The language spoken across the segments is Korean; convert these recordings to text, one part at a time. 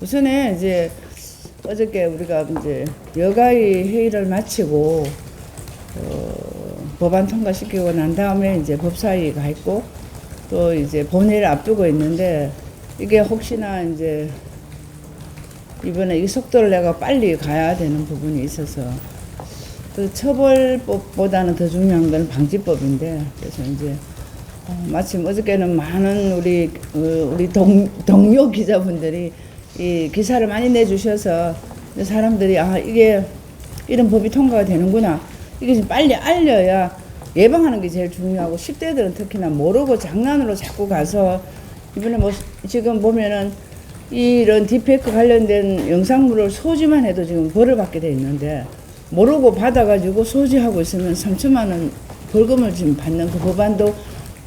우선에 이제 어저께 우리가 이제 여가위 회의를 마치고 법안 통과시키고 난 다음에 이제 법사위가 했고 또 이제 본회의를 앞두고 있는데 이게 혹시나 이제 이번에 이 속도를 내가 빨리 가야 되는 부분이 있어서 그 처벌법보다는 더 중요한 건 방지법인데 그래서 이제 마침 어저께는 많은 우리 동료 기자분들이 이 기사를 많이 내주셔서 사람들이 이게 이런 법이 통과가 되는구나 이게 좀 빨리 알려야 예방하는 게 제일 중요하고 10대들은 특히나 모르고 장난으로 자꾸 가서 이번에 뭐 지금 보면은 이런 딥페이크 관련된 영상물을 소지만 해도 지금 벌을 받게 돼 있는데 모르고 받아가지고 소지하고 있으면 3천만 원 벌금을 지금 받는 그 법안도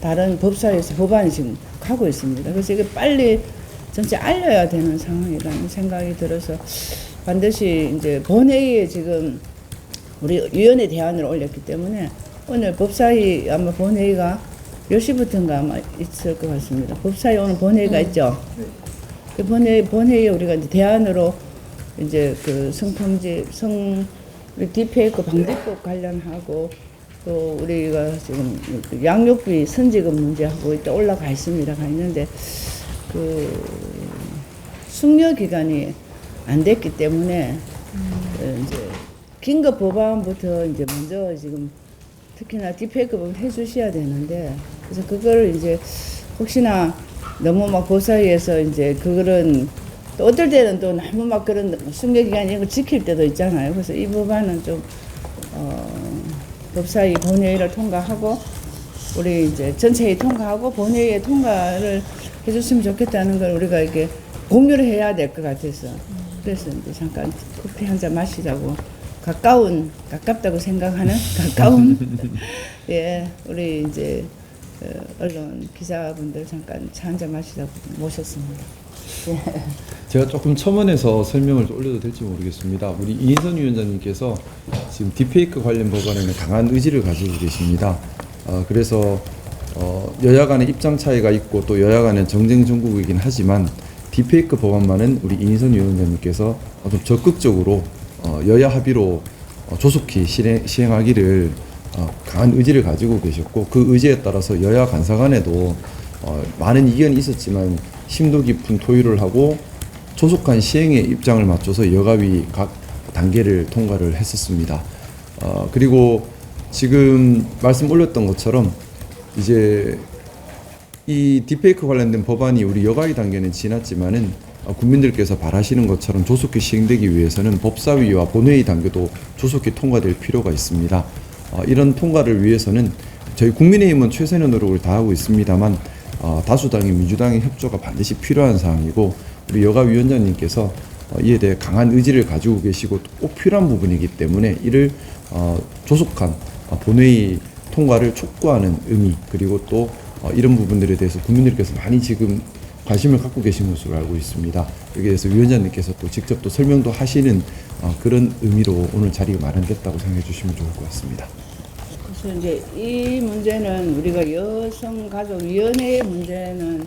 다른 법사위에서 법안이 지금 가고 있습니다. 그래서 이게 빨리 전체 알려야 되는 상황이라는 생각이 들어서 반드시 이제 본회의에 지금 우리 위원회 대안을 올렸기 때문에 오늘 법사위 아마 본회의가 10시부터인가 아마 있을 것 같습니다. 법사위 오늘 본회의가 있죠. 그 본회의에 우리가 이제 대안으로 이제 그 성범죄, 딥페이크 방지법 관련하고 또 우리가 지금 양육비 선지급 문제하고 이때 올라가 있습니다. 가 있는데 그 숙려 기간이 안 됐기 때문에 이제 긴급 법안부터 이제 먼저 지금 특히나 딥페이크 법은 해주셔야 되는데 그래서 그거를 이제 혹시나 너무 막 법사위에서 이제 그거는 또 어떨 때는 또 너무 막 그런 숙려 기간 이런 걸 지킬 때도 있잖아요. 그래서 이 법안은 좀 법사위 본회의를 통과하고 우리 이제 전체회의 통과하고 본회의에 통과를 해줬으면 좋겠다는 걸 우리가 이렇게 공유를 해야 될 것 같아서 그래서 이제 잠깐 커피 한 잔 마시자고 가깝다고 생각하는 가까운 예 우리 이제 언론 기자분들 잠깐 차 한 잔 마시자고 모셨습니다. 예. 제가 조금 첨언해서 설명을 좀 올려도 될지 모르겠습니다. 우리 이인선 위원장님께서 지금 딥페이크 관련 법안에는 강한 의지를 가지고 계십니다. 그래서 여야 간의 입장 차이가 있고 또 여야 간의 정쟁 전국이긴 하지만 딥페이크 법안만은 우리 이인선 위원장님께서 좀 적극적으로 여야 합의로 조속히 시행하기를 강한 의지를 가지고 계셨고 그 의지에 따라서 여야 간사 간에도 많은 이견이 있었지만 심도 깊은 토의를 하고 조속한 시행에 입장을 맞춰서 여가위 각 단계를 통과를 했었습니다. 그리고 지금 말씀 올렸던 것처럼 이제 이 딥페이크 관련된 법안이 우리 여가위 단계는 지났지만은 국민들께서 바라시는 것처럼 조속히 시행되기 위해서는 법사위와 본회의 단계도 조속히 통과될 필요가 있습니다. 이런 통과를 위해서는 저희 국민의힘은 최선의 노력을 다하고 있습니다만 다수당의 민주당의 협조가 반드시 필요한 사항이고 우리 여가위원장님께서 이에 대해 강한 의지를 가지고 계시고 꼭 필요한 부분이기 때문에 이를 조속한 본회의 통과를 촉구하는 의미 그리고 또 이런 부분들에 대해서 국민들께서 많이 지금 관심을 갖고 계신 것으로 알고 있습니다. 여기에 대해서 위원장님께서 또 직접 또 설명도 하시는 그런 의미로 오늘 자리가 마련됐다고 생각해 주시면 좋을 것 같습니다. 그래서 이제 이 문제는 우리가 여성가족위원회의 문제는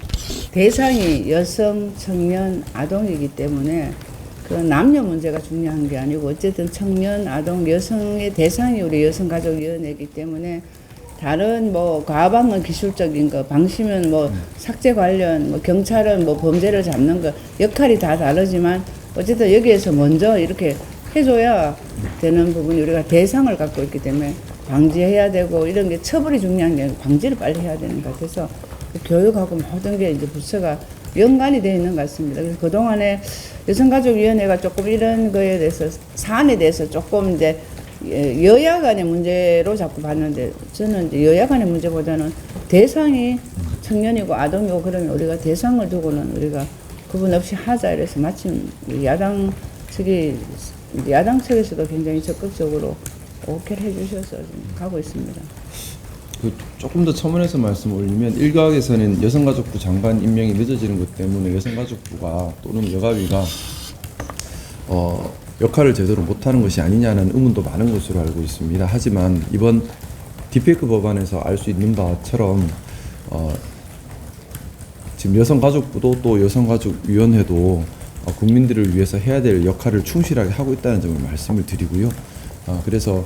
대상이 여성, 청년, 아동이기 때문에 그 남녀 문제가 중요한 게 아니고 어쨌든 청년, 아동, 여성의 대상이 우리 여성가족위원회이기 때문에 다른 뭐 과방은 기술적인 거, 방심은 뭐 삭제 관련, 뭐 경찰은 뭐 범죄를 잡는 거 역할이 다 다르지만 어쨌든 여기에서 먼저 이렇게 해줘야 되는 부분이 우리가 대상을 갖고 있기 때문에 방지해야 되고 이런 게 처벌이 중요한 게 아니고 방지를 빨리 해야 되는 것 같아서 교육하고 모든 게 이제 부처가 연관이 되어 있는 것 같습니다. 그래서 그동안에 여성가족위원회가 조금 이런 거에 대해서 사안에 대해서 조금 이제 여야 간의 문제로 자꾸 봤는데 저는 이제 여야 간의 문제보다는 대상이 청년이고 아동이고 그러면 우리가 대상을 두고는 우리가 구분 없이 하자 이래서 마침 야당 측에서도 굉장히 적극적으로 오케이를 해주셔서 지금 가고 있습니다. 조금 더 첨언해서 말씀을 올리면 일각에서는 여성가족부 장관 임명이 늦어지는 것 때문에 여성가족부가 또는 여가위가 역할을 제대로 못하는 것이 아니냐는 의문도 많은 것으로 알고 있습니다. 하지만 이번 딥페이크 법안에서 알 수 있는 바처럼 지금 여성가족부도 또 여성가족위원회도 국민들을 위해서 해야 될 역할을 충실하게 하고 있다는 점을 말씀을 드리고요. 그래서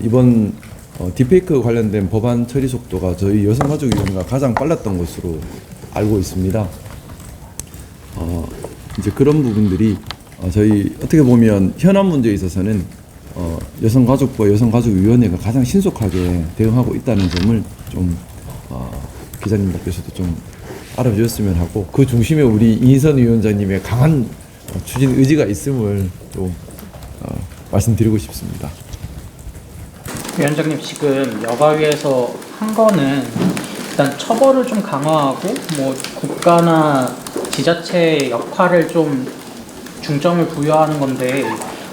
이번 딥페이크 관련된 법안 처리 속도가 저희 여성가족위원회가 가장 빨랐던 것으로 알고 있습니다. 이제 그런 부분들이 저희 어떻게 보면 현안 문제에 있어서는 여성가족부와 여성가족위원회가 가장 신속하게 대응하고 있다는 점을 좀 기자님들께서도 좀 알아주셨으면 하고, 그 중심에 우리 이인선 위원장님의 강한 추진 의지가 있음을 좀 말씀드리고 싶습니다. 위원장님, 지금 여가위에서 한 거는 일단 처벌을 좀 강화하고 뭐 국가나 지자체의 역할을 좀 중점을 부여하는 건데,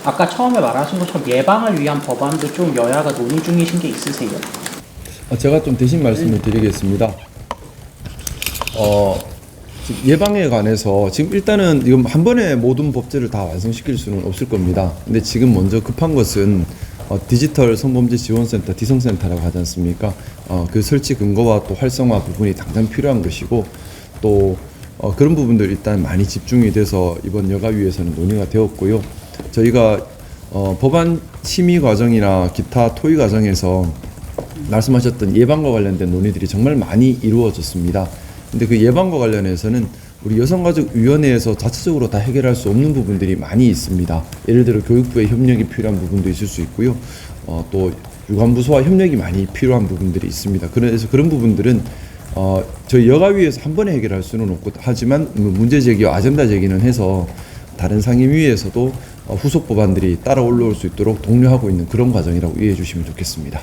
아까 처음에 말하신 것처럼 예방을 위한 법안도 좀 여야가 논의 중이신 게 있으세요? 제가 좀 대신 말씀을 드리겠습니다. 예방에 관해서 지금 일단은 이건 한 번에 모든 법제를 다 완성시킬 수는 없을 겁니다. 근데 지금 먼저 급한 것은 디지털 성범죄 지원센터 디성센터라고 하지 않습니까? 그 설치 근거와 또 활성화 부분이 당장 필요한 것이고, 또 그런 부분들 일단 많이 집중이 돼서 이번 여가위에서는 논의가 되었고요. 저희가 법안 심의 과정이나 기타 토의 과정에서 말씀하셨던 예방과 관련된 논의들이 정말 많이 이루어졌습니다. 근데 그 예방과 관련해서는 우리 여성가족위원회에서 자체적으로 다 해결할 수 없는 부분들이 많이 있습니다. 예를 들어 교육부의 협력이 필요한 부분도 있을 수 있고요. 또 유관부서와 협력이 많이 필요한 부분들이 있습니다. 그래서 그런 부분들은 저희 여가위에서 한 번에 해결할 수는 없고, 하지만 문제 제기와 아젠다 제기는 해서 다른 상임위에서도 후속 법안들이 따라 올라올 수 있도록 독려하고 있는 그런 과정이라고 이해해 주시면 좋겠습니다.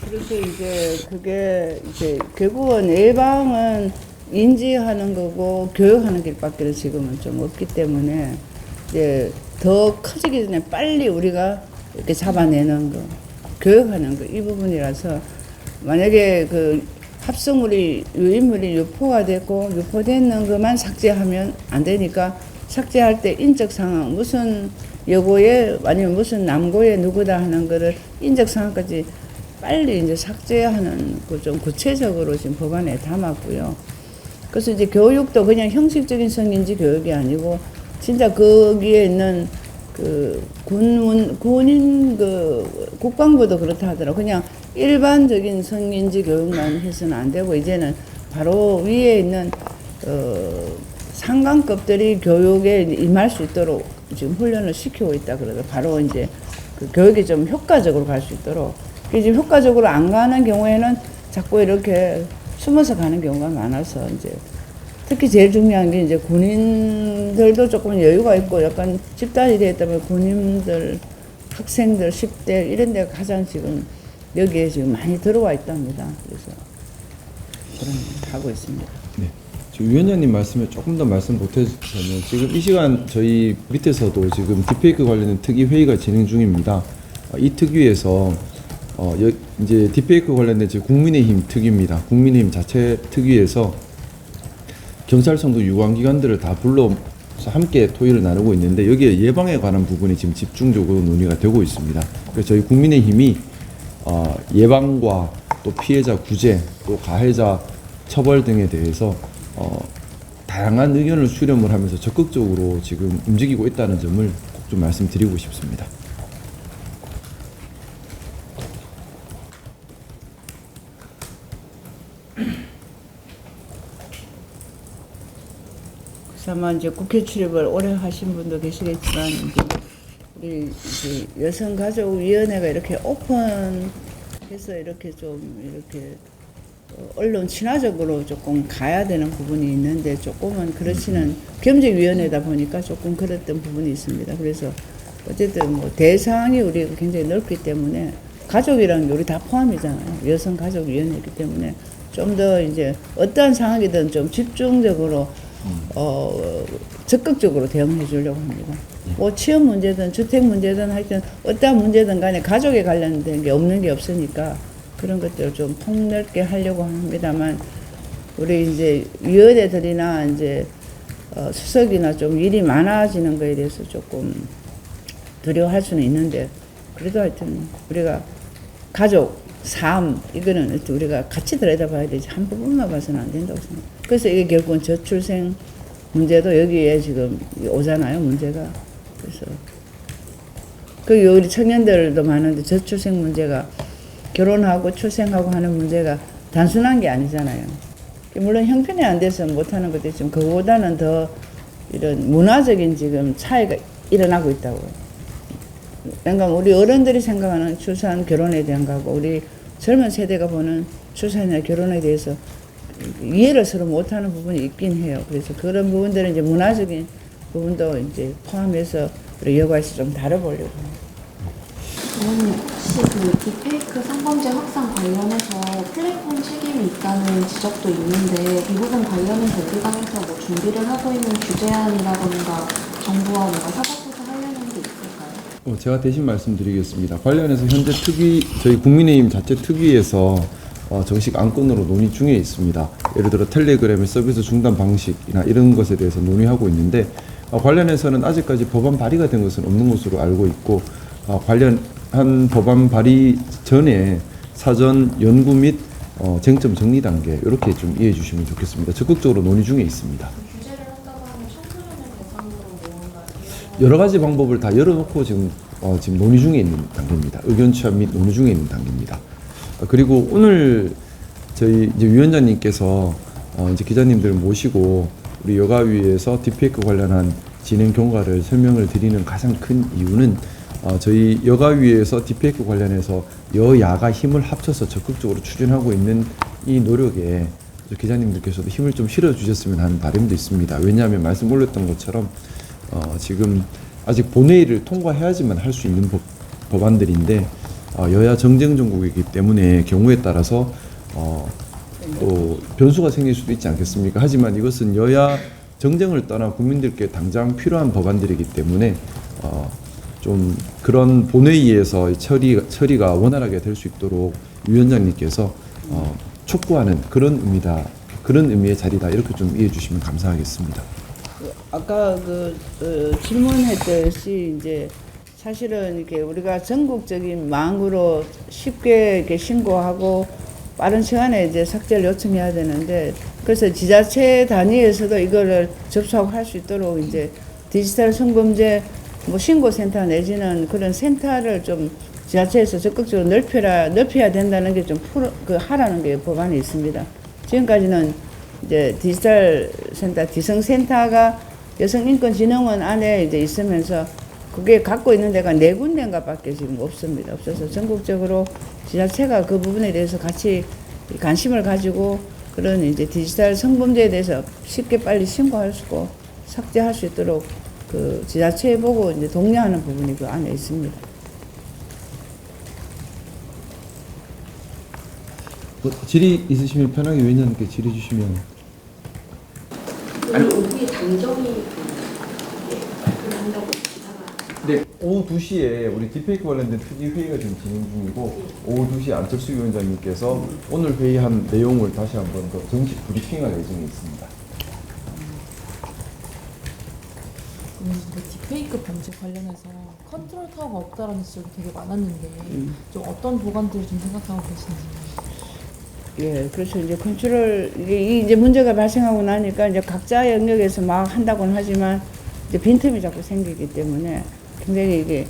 그래서 이제 그게 이제 결국은 예방은 인지하는 거고 교육하는 길밖에 지금은 좀 없기 때문에 이제 더 커지기 전에 빨리 우리가 이렇게 잡아내는 거, 교육하는 거, 이 부분이라서 만약에 그 합성물이 유인물이 유포가 됐고 유포되는 것만 삭제하면 안 되니까, 삭제할 때 인적 상황, 무슨 여고에 아니면 무슨 남고에 누구다 하는 거를 인적 상황까지 빨리 이제 삭제하는 그 좀 구체적으로 지금 법안에 담았고요. 그래서 이제 교육도 그냥 형식적인 성인지 교육이 아니고 진짜 거기에 있는 그 군인 그 국방부도 그렇다 하더라고. 그냥 일반적인 성인지 교육만 해서는 안 되고 이제는 바로 위에 있는 상관급들이 교육에 임할 수 있도록 지금 훈련을 시키고 있다 그러더. 바로 이제 그 교육이 좀 효과적으로 갈 수 있도록. 이제 효과적으로 안 가는 경우에는 자꾸 이렇게 숨어서 가는 경우가 많아서, 이제 특히 제일 중요한 게 이제 군인들도 조금 여유가 있고 약간 집단이 되었다 보면 군인들, 학생들, 10대 이런 데가 가장 지금 여기에 지금 많이 들어와 있답니다. 그래서 그런 일 하고 있습니다. 네. 지금 위원장님 말씀에 조금 더 말씀 보태주시면, 지금 이 시간 저희 밑에서도 지금 딥페이크 관련된 특위 회의가 진행 중입니다. 이 특위에서 이제 딥페이크 관련된 지금 국민의힘 특위입니다. 국민의힘 자체 특위에서 경찰청도 유관기관들을 다 불러서 함께 토의를 나누고 있는데, 여기에 예방에 관한 부분이 지금 집중적으로 논의가 되고 있습니다. 그래서 저희 국민의힘이 예방과 또 피해자 구제, 또 가해자 처벌 등에 대해서 다양한 의견을 수렴을 하면서 적극적으로 지금 움직이고 있다는 점을 꼭 좀 말씀드리고 싶습니다. 아마 이제 국회 출입을 오래 하신 분도 계시겠지만, 이제 우리 이제 여성가족위원회가 이렇게 오픈해서 이렇게 좀 이렇게 언론 친화적으로 조금 가야 되는 부분이 있는데, 조금은 그렇지는 겸직위원회다 보니까 조금 그랬던 부분이 있습니다. 그래서 어쨌든 뭐 대상이 우리가 굉장히 넓기 때문에, 가족이라는 게 우리 다 포함이잖아요. 여성가족위원회이기 때문에 좀 더 이제 어떠한 상황이든 좀 집중적으로 적극적으로 대응해 주려고 합니다. 뭐 취업 문제든 주택 문제든 하여튼 어떠한 문제든 간에 가족에 관련된 게 없는 게 없으니까 그런 것들을 좀 폭넓게 하려고 합니다만, 우리 이제 위원회들이나 이제 수석이나 좀 일이 많아지는 거에 대해서 조금 두려워할 수는 있는데, 그래도 하여튼 우리가 가족, 삶, 이거는 우리가 같이 들여다봐야 되지 한 부분만 봐서는 안 된다고 생각합니다. 그래서 이게 결국은 저출생 문제도 여기에 지금 오잖아요, 문제가. 그래서 그 우리 청년들도 많은데 저출생 문제가 결혼하고 출생하고 하는 문제가 단순한 게 아니잖아요. 물론 형편이 안 돼서 못하는 것도 있지만 그거보다는 더 이런 문화적인 지금 차이가 일어나고 있다고요. 그러니까 우리 어른들이 생각하는 출산 결혼에 대한 거하고 우리 젊은 세대가 보는 출산이나 결혼에 대해서 이해를 서로 못하는 부분이 있긴 해요. 그래서 그런 부분들은 이제 문화적인 부분도 이제 포함해서 우리 여가에서 좀 다뤄보려고 합니다. 의원님 혹시 그 딥페이크 성범죄 확산 관련해서 플랫폼 책임이 있다는 지적도 있는데 이 부분 관련해서 우리 당에서 뭐 준비를 하고 있는 규제안이라던가 정부와 뭔가 사법조사 하려는 게 있을까요? 제가 대신 말씀드리겠습니다. 관련해서 현재 저희 국민의힘 자체 특위에서 정식 안건으로 논의 중에 있습니다. 예를 들어 텔레그램의 서비스 중단 방식이나 이런 것에 대해서 논의하고 있는데 관련해서는 아직까지 법안 발의가 된 것은 없는 것으로 알고 있고 관련한 법안 발의 전에 사전 연구 및 쟁점 정리 단계 이렇게 좀 이해해 주시면 좋겠습니다. 적극적으로 논의 중에 있습니다. 규제를 한다고 하면 청소년을 대상으로 뭔가 여러 가지 방법을 다 열어놓고 지금 논의 중에 있는 단계입니다. 의견 취합 및 논의 중에 있는 단계입니다. 그리고 오늘 저희 이제 위원장님께서 이제 기자님들 모시고 우리 여가위에서 딥페이크 관련한 진행 경과를 설명을 드리는 가장 큰 이유는 저희 여가위에서 딥페이크 관련해서 여야가 힘을 합쳐서 적극적으로 추진하고 있는 이 노력에 기자님들께서도 힘을 좀 실어 주셨으면 하는 바람도 있습니다. 왜냐하면 말씀 올렸던 것처럼 지금 아직 본회의를 통과해야지만 할 수 있는 법안들인데 여야 정쟁 정국이기 때문에 경우에 따라서 또 변수가 생길 수도 있지 않겠습니까? 하지만 이것은 여야 정쟁을 떠나 국민들께 당장 필요한 법안들이기 때문에 좀 그런 본회의에서 처리가 원활하게 될 수 있도록 위원장님께서 촉구하는 그런 의미의 자리다 이렇게 좀 이해해 주시면 감사하겠습니다. 아까 질문했듯이 이제 사실은 이렇게 우리가 전국적인 망으로 쉽게 이렇게 신고하고 빠른 시간에 이제 삭제를 요청해야 되는데 그래서 지자체 단위에서도 이거를 접수하고 할 수 있도록 이제 디지털 성범죄 뭐 신고센터 내지는 그런 센터를 좀 지자체에서 적극적으로 넓혀야 된다는 게 좀 하라는 게 법안에 있습니다. 지금까지는 이제 디지털 센터, 디성센터가 여성인권진흥원 안에 이제 있으면서 그게 갖고 있는 데가 4군데인가 밖에 지금 없습니다. 없어서 전국적으로 지자체가 그 부분에 대해서 같이 관심을 가지고 그런 이제 디지털 성범죄에 대해서 쉽게 빨리 신고할 수 있고 삭제할 수 있도록 그 지자체 보고 이제 독려하는 부분이 그 안에 있습니다. 질의 있으시면 편하게 위원장님께 질의 주시면. 우리 당정이 발표를 한다고 기사가 네, 오후 2시에 우리 딥페이크 관련된 특위 회의가 지금 진행 중이고 오후 2시에 안철수 위원장님께서 오늘 회의한 내용을 다시 한번 더 정식 브리핑할 예정이 있습니다. 그 딥페이크 방지 관련해서 컨트롤 타워가 없다라는 지적이 되게 많았는데 좀 어떤 보관들을 좀 생각하고 계신지. 예, 그래서 이제 컨트롤 이제 문제가 발생하고 나니까 이제 각자 영역에서 막 한다고는 하지만 이제 빈틈이 자꾸 생기기 때문에 굉장히 이게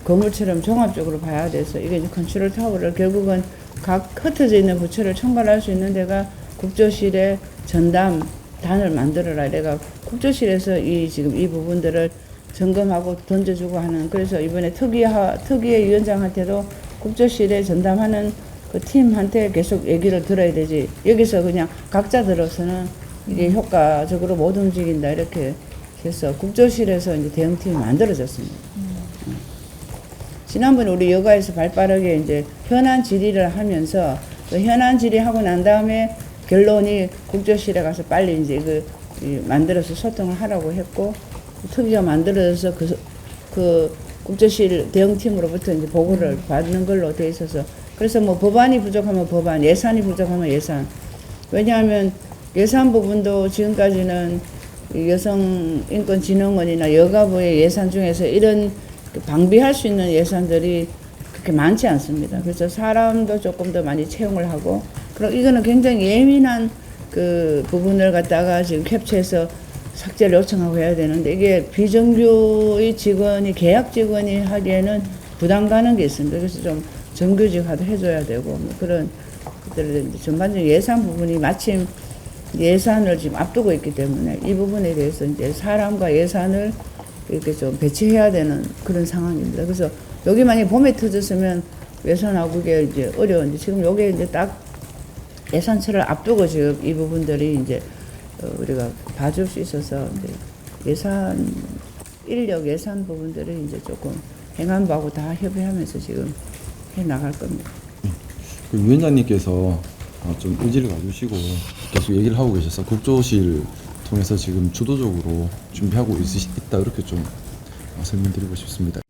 건물처럼 종합적으로 봐야 돼서 이게 이제 컨트롤 타워를 결국은 각 흩어져 있는 부처를 총괄할 수 있는 데가 국조실에 전담단을 만들어라. 내가 국조실에서 지금 이 부분들을 점검하고 던져주고 하는 그래서 이번에 특위의 위원장한테도 국조실에 전담하는 그 팀한테 계속 얘기를 들어야 되지. 여기서 그냥 각자 들어서는 이게 효과적으로 못 움직인다 이렇게 해서 국조실에서 이제 대응팀이 만들어졌습니다. 지난번에 우리 여가에서 발빠르게 이제 현안 질의를 하면서 그 현안 질의하고 난 다음에 결론이 국조실에 가서 빨리 이제 만들어서 소통을 하라고 했고 특위가 만들어져서 그 국조실 대응팀으로부터 이제 보고를 받는 걸로 돼 있어서 그래서 뭐 법안이 부족하면 법안, 예산이 부족하면 예산. 왜냐하면 예산 부분도 지금까지는 여성인권진흥원이나 여가부의 예산 중에서 이런 방비할 수 있는 예산들이 그렇게 많지 않습니다. 그래서 사람도 조금 더 많이 채용을 하고, 그리고 이거는 굉장히 예민한 그 부분을 갖다가 지금 캡처해서 삭제를 요청하고 해야 되는데 이게 비정규의 직원이 계약 직원이 하기에는 부담 가는 게 있습니다. 그래서 좀 정규직화도 해줘야 되고 뭐 그런 것들을 전반적인 예산 부분이 마침 예산을 지금 앞두고 있기 때문에 이 부분에 대해서 이제 사람과 예산을 이렇게 좀 배치해야 되는 그런 상황입니다. 그래서 여기 만약 봄에 터졌으면 예산하고 그게 이제 어려운데 지금 요게 이제 딱 예산처를 앞두고 지금 이 부분들이 이제 우리가 봐줄 수 있어서 이제 예산 인력 예산 부분들을 이제 조금 행안부하고 다 협의하면서 지금 해 나갈 겁니다. 그 위원장님께서 좀 의지를 가지시고 계속 얘기를 하고 계셔서 국조실 통해서 지금 주도적으로 준비하고 있다 이렇게 좀 설명드리고 싶습니다.